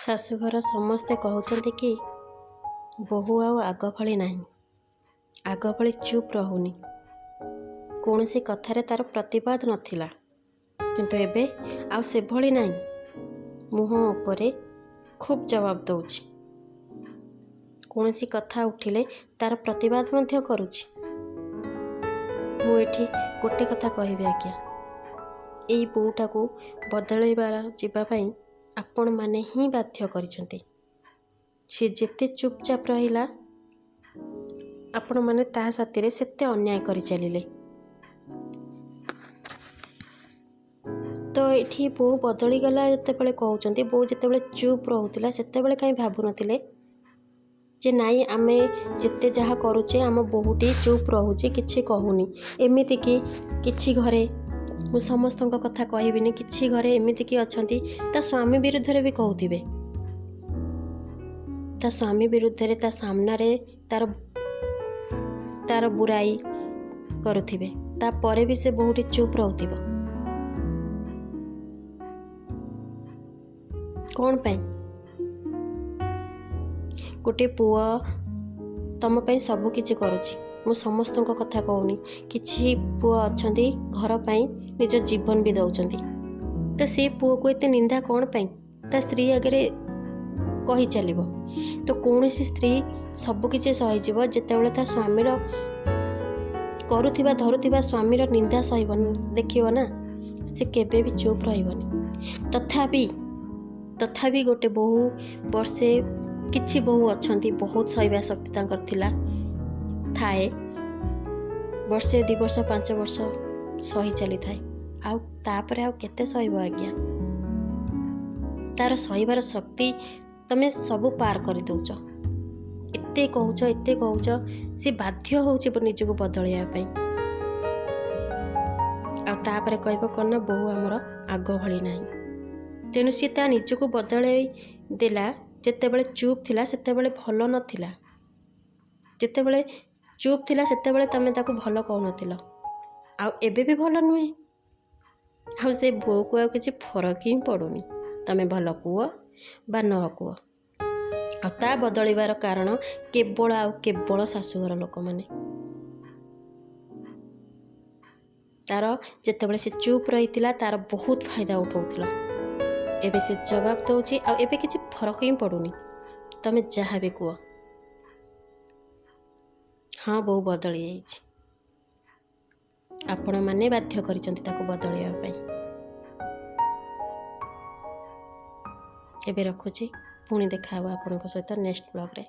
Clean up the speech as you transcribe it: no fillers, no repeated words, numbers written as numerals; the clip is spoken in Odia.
ଶାଶୁଘର ସମସ୍ତେ କହୁଛନ୍ତି କି ବୋହୂ ଆଉ ଆଗ ଭଳି ନାହିଁ, ଆଗ ଭଳି ଚୁପ୍ ରହୁନି। କୌଣସି କଥାରେ ତା'ର ପ୍ରତିବାଦ ନଥିଲା, କିନ୍ତୁ ଏବେ ଆଉ ସେଭଳି ନାହିଁ। ମୁହଁ ଉପରେ ଖୁବ୍ ଜବାବ ଦେଉଛି। କୌଣସି କଥା ଉଠିଲେ ତା'ର ପ୍ରତିବାଦ ମଧ୍ୟ କରୁଛି। ମୁଁ ଏଠି ଗୋଟେ କଥା କହିବି ଆଜ୍ଞା, ଏଇ ବୋହୂଟାକୁ ବଦଳାଇବା ଯିବା ପାଇଁ ଆପଣମାନେ ହିଁ ବାଧ୍ୟ କରିଛନ୍ତି। ସେ ଯେତେ ଚୁପଚାପ ରହିଲା, ଆପଣମାନେ ତା ସାଥିରେ ସେତେ ଅନ୍ୟାୟ କରିଚାଲିଲେ। ତ ଏଠି ବୋହୂ ବଦଳିଗଲା ଯେତେବେଳେ କହୁଛନ୍ତି, ବୋହୂ ଯେତେବେଳେ ଚୁପ୍ ରହୁଥିଲା ସେତେବେଳେ କାହିଁ ଭାବୁନଥିଲେ ଯେ ନାଇଁ ଆମେ ଯେତେ ଯାହା କରୁଛେ ଆମ ବୋହୂଟି ଚୁପ୍ ରହୁଛି, କିଛି କହୁନି। ଏମିତିକି କିଛି ଘରେ, ମୁଁ ସମସ୍ତଙ୍କ କଥା କହିବିନି, କିଛି ଘରେ ଏମିତିକି ଅଛନ୍ତି ତା ସ୍ୱାମୀ ବିରୁଦ୍ଧରେ ବି କହୁଥିବେ। ତା ସ୍ୱାମୀ ବିରୁଦ୍ଧରେ ତା ସାମ୍ନାରେ ତାର ବୁରାଇ କରୁଥିବେ, ତାପରେ ବି ସେ ବୋହୂଟି ଚୁପ୍ ରହୁଥିବ। କ'ଣ ପାଇଁ? ଗୋଟେ ପୁଅ ତମ ପାଇଁ ସବୁ କିଛି କରୁଛି। ମୁଁ ସମସ୍ତଙ୍କ କଥା କହୁନି, କିଛି ପୁଅ ଅଛନ୍ତି ଘର ପାଇଁ ନିଜ ଜୀବନ ବି ଦେଉଛନ୍ତି। ତ ସେ ପୁଅକୁ ଏତେ ନିନ୍ଦା କ'ଣ ପାଇଁ ତା ସ୍ତ୍ରୀ ଆଗରେ କହି ଚାଲିବ? ତ କୌଣସି ସ୍ତ୍ରୀ ସବୁକିଛି ସହିଯିବ ଯେତେବେଳେ ତା ସ୍ୱାମୀର କରୁଥିବା ଧରୁଥିବା ସ୍ୱାମୀର ନିନ୍ଦା ସହିବ, ଦେଖିବ ନା, ସେ କେବେ ବି ଚୁପ୍ ରହିବନି। ତଥାପି ଗୋଟେ ବୋହୂ ବର୍ଷେ, କିଛି ବୋହୂ ଅଛନ୍ତି ବହୁତ ସହିବା ଶକ୍ତି ତାଙ୍କର ଥାଏ, ବର୍ଷେ 2 ବର୍ଷ 5 ବର୍ଷ ସହି ଚାଲିଥାଏ। ଆଉ ତାପରେ ଆଉ କେତେ ସହିବ ଆଜ୍ଞା? ତାର ସହିବାର ଶକ୍ତି ତମେ ସବୁ ପାର କରିଦେଉଛ। ଏତେ କହୁଛ ସେ ବାଧ୍ୟ ହେଉଛି ନିଜକୁ ବଦଳାଇବା ପାଇଁ। ଆଉ ତାପରେ କହିବ କ'ଣ ନା ବୋହୂ ଆମର ଆଗ ଭଳି ନାହିଁ। ତେଣୁ ସିଏ ତା ନିଜକୁ ବଦଳାଇ ଦେଲା। ଯେତେବେଳେ ଚୁପ୍ ଥିଲା ସେତେବେଳେ ଭଲ ନଥିଲା। ଯେତେବେଳେ ଚୁପ୍ ଥିଲା ସେତେବେଳେ ତମେ ତାକୁ ଭଲ କହୁନଥିଲ, ଆଉ ଏବେ ବି ଭଲ ନୁହେଁ। ଆଉ ସେ ବୋହୂକୁ ଆଉ କିଛି ଫରକ ହିଁ ପଡ଼ୁନି, ତମେ ଭଲ କୁହ ବା ନ କୁହ। ଆଉ ତା ବଦଳିବାର କାରଣ କେବଳ ଶାଶୁଘର ଲୋକମାନେ। ତାର ଯେତେବେଳେ ସେ ଚୁପ୍ ରହିଥିଲା ତାର ବହୁତ ଫାଇଦା ଉଠାଉଥିଲ। ଏବେ ସେ ଜବାବ ଦେଉଛି, ଆଉ ଏବେ କିଛି ଫରକ ହିଁ ପଡ଼ୁନି। ତମେ ଯାହା ବି କୁହ। ହଁ, ବୋହୂ ବଦଳି ଯାଇଛି। ଆପଣମାନେ ବାଧ୍ୟ କରିଛନ୍ତି ତାକୁ ବଦଳାଇବା ପାଇଁ। ଏବେ ରଖୁଛି, ପୁଣି ଦେଖା ହେବ ଆପଣଙ୍କ ସହିତ ନେକ୍ସଟ ବ୍ଲଗ୍ରେ।